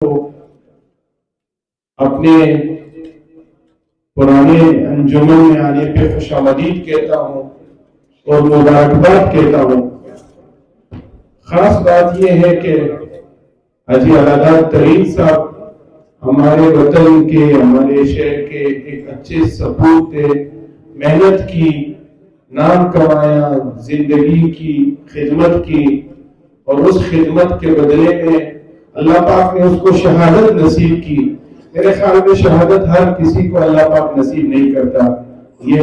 کو اپنے پرانے انجمن میں آنے پہ خوش آمدید کہتا ہوں اور مبارکباد کہتا ہوں۔ خاص بات یہ ہے کہ حاجی علاداد ترین صاحب ہمارے وطن کے، ہمارے شہر کے ایک اچھے سپوت تھے، محنت کی، نام کمایا، زندگی کی خدمت کی، اور اس خدمت کے بدلے میں اللہ پاک نے اس کو شہادت نصیب کی۔ میرے خیال میں شہادت ہر کسی کو اللہ پاک نصیب نہیں کرتا، یہ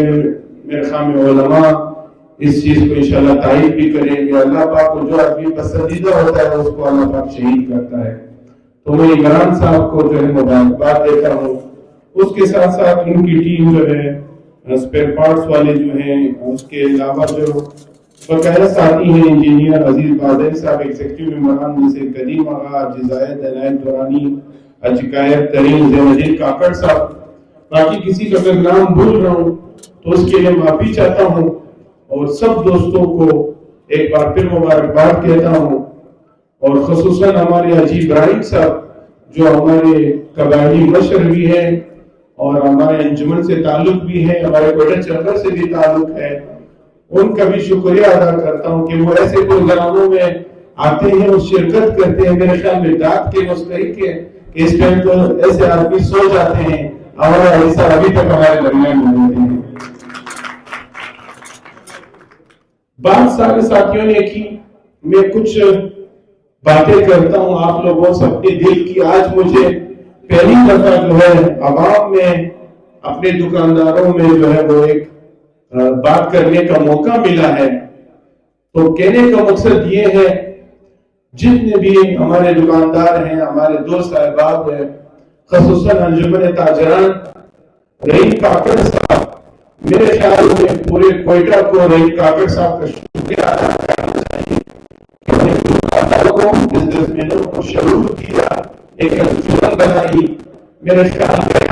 میرے خیال میں علماء اس چیز کو انشاءاللہ تائید بھی کریں گے۔ اللہ پاک کو جو آدمی پسندیدہ ہوتا ہے اس کو اللہ پاک شہید کرتا ہے۔ تو میں عمران صاحب کو جو ہے مبارکباد دیتا ہوں، اس کے ساتھ ساتھ ان کی ٹیم جو ہے اسپیئر پارٹس والے جو ہیں، اس کے علاوہ جو باقاعدہ ساتھی ہیں انجینئر عزیز بادل صاحب، ایگزیکٹو ممبران جیسے قدیم آغا، جزائد عنایت دورانی، اجکائر ترین، زین الدین کاکڑ صاحب، باقی کسی کا اگر نام بھول رہا ہوں تو اس کے لیے معافی چاہتا ہوں، اور سب دوستوں کو ایک بار پھر مبارکباد کہتا ہوں، اور خصوصاً ہمارے حاجی ابراہیم صاحب جو ہمارے قبائلی مشر بھی ہیں اور ہمارے انجمن سے تعلق بھی ہے، ہمارے کوئٹہ چیمبر سے بھی تعلق ہے، ان کا بھی شکریہ ادا کرتا ہوں کہ وہ ایسے پروگراموں میں آتے ہیں اور شرکت کرتے ہیں۔ میرے خیال میں دعوت کے مستحق ہے کہ اس ٹائم تو ایسے آدمی سو جاتے ہیں، ہمارا ایسا ابھی تک ہمارے درمیان موجود ہیں۔ بات سارے ساتھیوں نے کی، میں کچھ باتیں کرتا ہوں آپ لوگوں سے اپنے دل کی۔ آج مجھے پہلی دفعہ جو ہے عوام میں اپنے دکانداروں میں جو ہے وہ ایک بات کرنے کا موقع ملا ہے، تو کہنے کا مقصد یہ ہے جتنے بھی ہمارے دکاندار ہیں، ہمارے دوست احباب ہیں، خصوصاً انجمن تاجران، رحیم کاکڑ صاحب، میرے خیال میں پورے کوئٹہ کو رحیم کاکڑ صاحب کا شکریہ ادا کرنا چاہیے کہ انہیں دکانداروں کو، بزنس مینوں کو شروع کیا، ایک انجمن بنائی۔ میرے خیال میں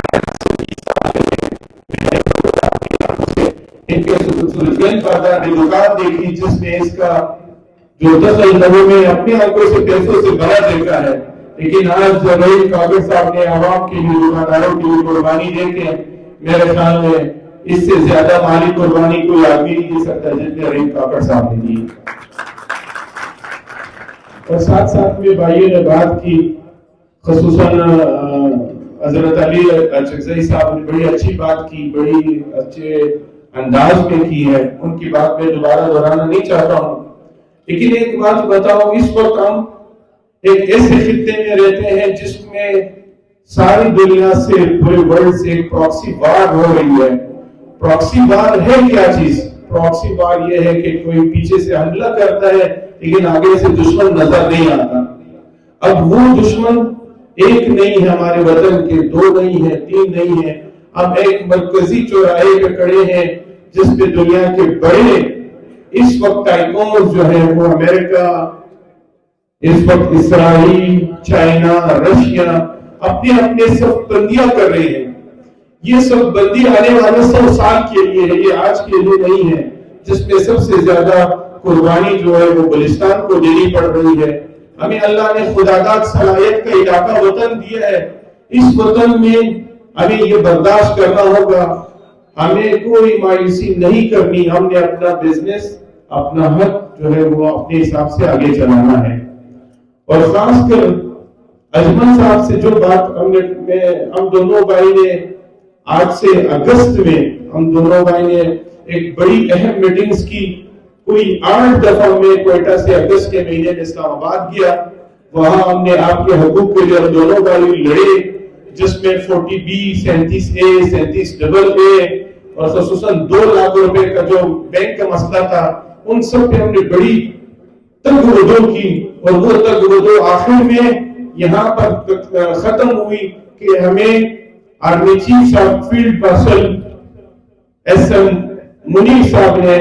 ان کے سلطان پردہ نے دکان دیکھی جس میں اس کا جو دخل لوگوں میں اپنے آنکھوں سے پیسوں سے بھرا دیکھا ہے، لیکن آج رحیم کاکڑ صاحب نے عوام کے لیے، دکانداروں کے لیے قربانی دے کے، میرے خیال میں اس سے زیادہ مالی قربانی کوئی آدمی نہیں دے سکتا جتنے رحیم کاکڑ صاحب نے دی۔ اور ساتھ ساتھ میں بھائیوں نے بات کی، خصوصاً حضرت علی چکزئی صاحب نے بڑی اچھی بات کی، بڑی اچھے انداز میں کی ہے، ان کی بات میں دوبارہ دہرانا نہیں چاہتا ہوں، لیکن ایک بات بتاؤ، اس وقت ہم ایک ایسے خطے میں رہتے ہیں جس میں ساری دنیا سے، پورے ورلڈ سے ایک پراکسی وار ہو رہی ہے۔ پراکسی وار ہے کیا چیز؟ پراکسی وار یہ ہے کہ کوئی پیچھے سے حملہ کرتا ہے لیکن آگے سے دشمن نظر نہیں آتا۔ اب وہ دشمن ایک نہیں ہے ہمارے وطن کے، دو نہیں ہے، تین نہیں ہے، اب ایک مرکزی چوراہے پہ کھڑے ہیں جس پہ دنیا کے بڑے اس وقت آئیکونز جو ہیں وہ امریکہ، اس وقت اسرائیل، چائنا، رشیا اپنے اپنے سب بندیاں کر رہے ہیں۔ یہ سب بندی آنے والے 100 سال کے لیے ہے، یہ آج کے لیے نہیں ہے، جس میں سب سے زیادہ قربانی جو ہے وہ بلوچستان کو دینی پڑ رہی ہے۔ ہمیں اللہ نے خداداد صلاحیت کا علاقہ وطن دیا ہے، اس وطن میں ہمیں یہ برداشت کرنا ہوگا، ہمیں کوئی مایوسی نہیں کرنی، ہم نے اپنا بزنس، اپنا حق جو ہے وہ اپنے حساب سے آگے چلانا ہے۔ اور خاص کر اجمل صاحب سے جو بات ہم دونوں بھائی نے آج سے اگست میں ہم دونوں بھائی نے ایک بڑی اہم میٹنگز کی، کوئی 8 دفعہ میں کوئٹہ سے اگست کے مہینے میں اسلام آباد گیا، وہاں ہم نے آپ کے حقوق کے لیے دونوں بھائی لڑے، جس میں 40B، 37A، 37AA اور خصوصاً 2 لاکھ روپے کا جو بینک کا مسئلہ تھا، ان سب پہ ہم نے بڑی تگ و دو کی، اور وہ تگ و دو آخر میں یہاں پر ختم ہوئی کہ ہمیں آرمی چیف صاحب، فیلڈ مارشل SM منیر صاحب نے،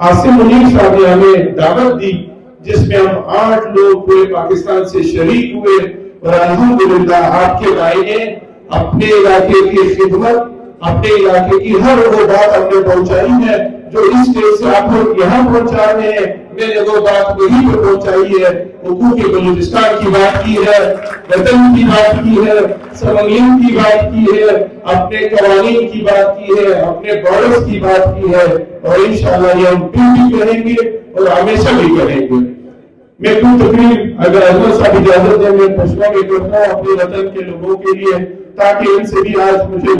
عاصم منیر صاحب نے ہمیں دعوت دی، جس میں ہم 8 لوگ پورے پاکستان سے شریک ہوئے، اور الحمدللہ آپ کے بھائی نے اپنے علاقے کی خدمت، اپنے علاقے کی ہر وہ بات ہم نے پہنچائی ہے جو اس اسٹیج سے آپ لوگ یہاں پہنچا رہے ہیں۔ میں نے وہ بات وہی پہ پہنچائی ہے، حقوق بلوچستان کی بات کی ہے، وطن کی بات کی ہے، سمنگلنگ کی بات کی ہے، اپنے قوانین کی بات کی ہے، اپنے بارڈرز کی بات کی ہے، اور انشاءاللہ یہ ہم پھر بھی کریں گے اور ہمیشہ بھی کریں گے۔ میں کچھ تقریر اگر اجمل صاحب اجازت دیں میں پشتوں میں کرتا ہوں اپنے وطن کے لوگوں کے لیے، تاکہ ان سے بھی آج مجھے